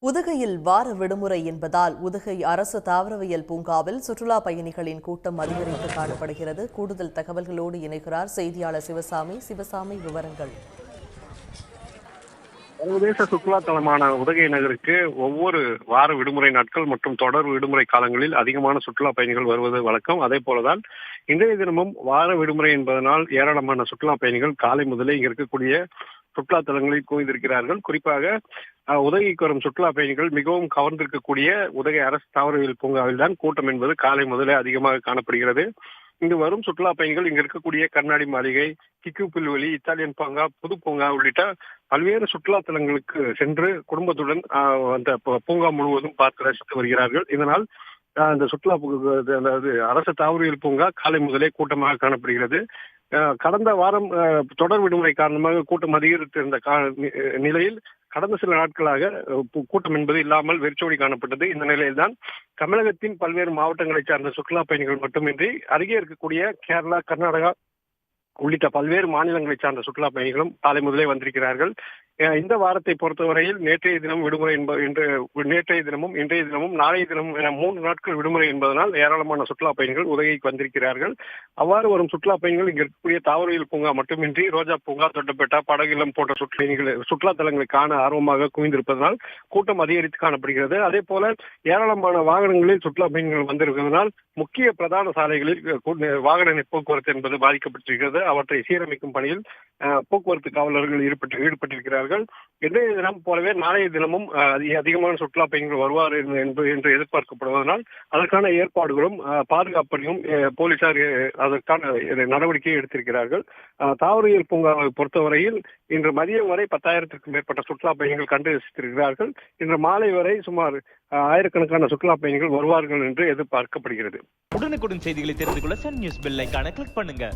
உதகையில் வார விடுமுறை என்பதால் உதகை அரசு தாவரவியல் பூங்காவில் சுற்றுலா பயணிகளின் கூட்டம் அதிகரித்து காணப்படுகிறது. கூடுதல் தகவல்களோடு இணைகிறார் செய்தியாளர் சிவசாமி. சிவசாமி, விவரங்கள். சர்வதேச சுற்றுலா தலமான உதகை நகருக்கு ஒவ்வொரு வார விடுமுறை நாட்கள் மற்றும் தொடர் விடுமுறை காலங்களில் அதிகமான சுற்றுலா பயணிகள் வருவது வழக்கம். அதே போலதான் இன்றைய தினமும் வார விடுமுறை என்பதனால் ஏராளமான சுற்றுலா பயணிகள் காலை முதலே இங்க இருக்கக்கூடிய சுற்றுலா தலங்களில் குவிந்திருக்கிறார்கள். குறிப்பாக உதகைக்கு வரும் சுற்றுலா பயணிகள் மிகவும் கவர்ந்திருக்கக்கூடிய உதகை அரசு தாவரவியல் பூங்காவில் தான் கூட்டம் என்பது காலை முதலே அதிகமாக காணப்படுகிறது. இங்கு வரும் சுற்றுலா பயணிகள் இங்க இருக்கக்கூடிய கண்ணாடி மாளிகை, கிக்கு புல்வெளி, இத்தாலியன் பூங்கா, புது பூங்கா உள்ளிட்ட பல்வேறு சுற்றுலா தலங்களுக்கு சென்று குடும்பத்துடன் அந்த பூங்கா முழுவதும் பார்த்து ரசித்து வருகிறார்கள். இதனால் அந்த சுற்றுலா அதாவது அரசு தாவரவியல் பூங்கா காலை முதலே கூட்டமாக காணப்படுகிறது. கடந்த வாரம் தொடர் விடுமுறை காரணமாக கூட்டம் அதிகரித்திருந்த நிலையில் கடந்த சில நாட்களாக கூட்டம் என்பது இல்லாமல் வெறிச்சோடி காணப்பட்டது. இந்த நிலையில்தான் தமிழகத்தின் பல்வேறு மாவட்டங்களைச் சார்ந்த சுற்றுலா பயணிகள் மட்டுமின்றி அருகே இருக்கக்கூடிய கேரளா, கர்நாடகா உள்ளிட்ட பல்வேறு மாநிலங்களைச் சார்ந்த சுற்றுலா பயணிகளும் காலை முதலே வந்திருக்கிறார்கள். இந்த வாரத்தை பொறுத்தவரையில் நேற்றைய தினம் விடுமுறை நேற்றைய தினமும் இன்றைய தினமும் நாளைய தினமும் என 3 நாட்கள் விடுமுறை என்பதனால் ஏராளமான சுற்றுலா பயணிகள் உதகைக்கு வந்திருக்கிறார்கள். அவ்வாறு வரும் சுற்றுலா பயணிகள் இங்கு இருக்கக்கூடிய தாவரவியல் பூங்கா மட்டுமின்றி ரோஜா பூங்கா, தொட்டபெட்டா, படகிலம் போன்ற சுற்றுலா தலங்களை காண ஆர்வமாக குவிந்திருப்பதனால் கூட்டம் அதிகரித்து காணப்படுகிறது. அதே போல ஏராளமான வாகனங்களில் சுற்றுலா பயணிகள் வந்திருப்பதனால் முக்கிய பிரதான சாலைகளில் வாகன போக்குவரத்து என்பது பாதிக்கப்பட்டிருக்கிறது. அவற்றை சீரமைக்கும் பணியில் போக்குவரத்து காவலர்கள் ஈடுபட்டிருக்கிறார்கள். இன்றைய தினம் போலவே நாளைய தினமும் அதிகமான சுற்றுலா பயணிகள் வருவார் என்று எதிர்பார்க்கப்படுவதனால் அதற்கான ஏற்பாடுகளும் பாதுகாப்பையும் போலீசார் அதற்கான நடவடிக்கையை எடுத்திருக்கிறார்கள். தாவரவியல் பூங்காவை பொறுத்தவரையில் இன்று மதியம் வரை 10,000க்கும் மேற்பட்ட சுற்றுலா பயணிகள் கண்டு ரசித்திருக்கிறார்கள். இன்று மாலை வரை சுமார் ஆயிரக்கணக்கான சுற்றுலா பயணிகள் வருவார்கள் என்று எதிர்பார்க்கப்படுகிறது. உடனுக்குடன் செய்திகளை தெரிந்து கொள்ள சன் நியூஸ் பெல் ஐகானை கிளிக் பண்ணுங்க.